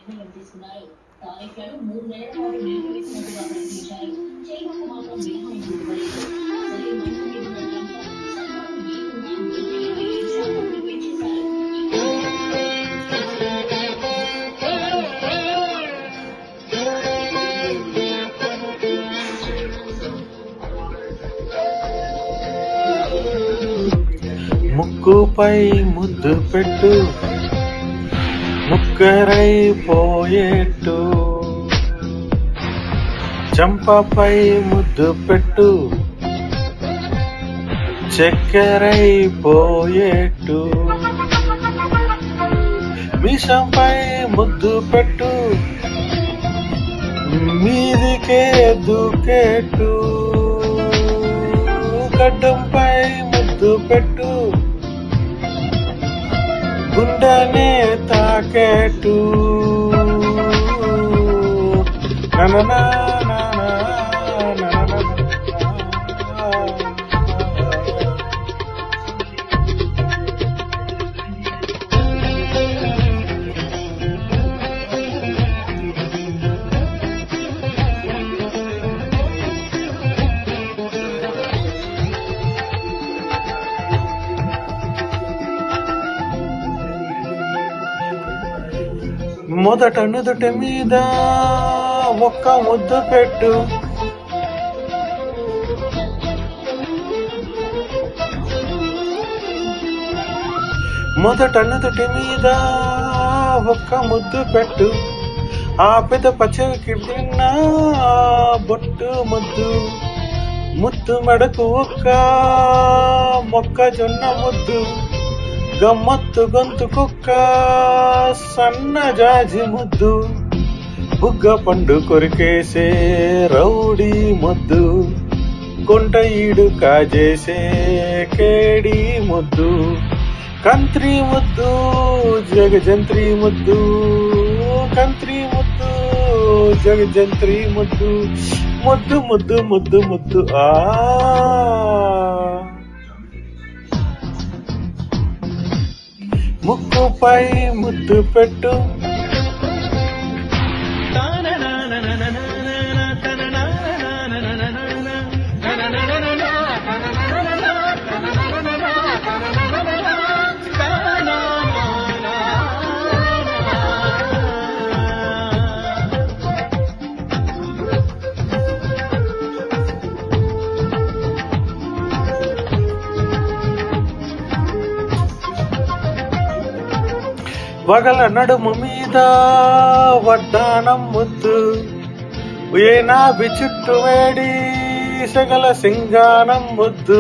నిర్ణయం తీసుకున్నారు. తారీఫ్లను 3 నెలల పాటు నిలిపివేసినట్టుగా ప్రకటించారు. చైనాకు మాత్రం మినహాయింపు ఇవ్వలేదు. అసలే మంచు మీదున్న ట్రంప్ సలహాలు ఏమున్నా 125% పెంచేశారు. ముక్కుపై ముద్దు పెట్టు, ముక్కరైపోయేట్టు. చంపపై ముద్దు పెట్టు, చక్కెరైపోయేట్టు. మీసంపై ముద్దు పెట్టు, మీదికే దూకేట్టు. గడ్డంపై ముద్దు పెట్టు, గుండెనే తాకేట్టు. మొదట నుదుటి మీద ఒక్క ముద్దు పెట్టు, మొదట నుదుటి మీద ఒక్క ముద్దు పెట్టు. ఆ పెద్ద పచ్చకి తిన్న బొట్టు ముద్దు, ముద్దు మెడకు ఒక్క మొక్కజొన్న ముద్దు. గమ్మత్తు గొంతు కుక్క సన్నజాజి ముద్దు, బుగ్గ పండు కొరికేసే రౌడీ ముద్దు. కొంట ఈడు కాజేసే కేడి ముద్దు. కంత్రి ముద్దు, జగజంత్రి ముద్దు, కంత్రి ముద్దు, జగజంత్రి ముద్దు. ముద్దు ముద్దు ముద్దు ముద్దు ఆ ముక్కుపై ముద్దు పెట్టు, వగల నడుము మీద వడ్డానం ముద్దు. ఏనాభి చుట్టు వేడి సగల సింగానం ముద్దు.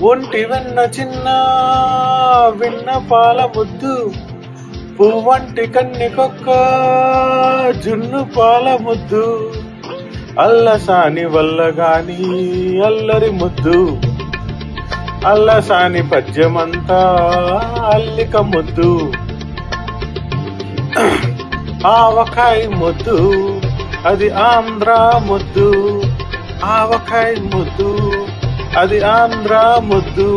ఒంటి వెన్న చిన్న విన్న పాల ముద్దు. పువ్వంటి కన్నికొక్క జున్ను పాల ముద్దు. అల్లసాని వల్ల గాని అల్లరి ముద్దు. అల్లసాని పద్యమంతా అల్లిక ముద్దు. ఆవకాయ ముద్దు, అది ఆంధ్ర ముద్దు. ఆవకాయ ముద్దు, అది ఆంధ్ర ముద్దు.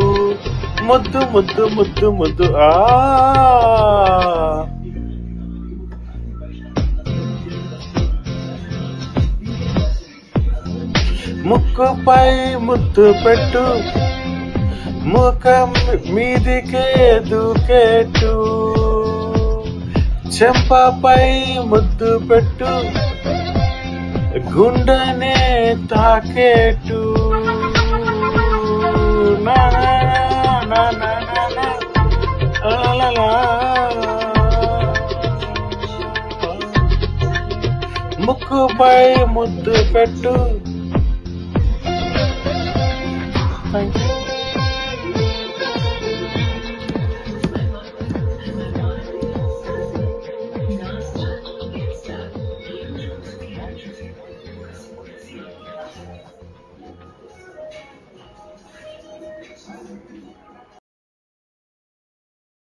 ముద్దు ముద్దు ముద్దు ముద్దు ఆ ముక్కుపై ముద్దు పెట్టు, ముఖం మీదికే దూకేట్టు. చెంపపై ముద్దు పెట్టు, గుండెనే తాకేట్టు. ముక్కుపై ముద్దు పెట్టు. Thank you.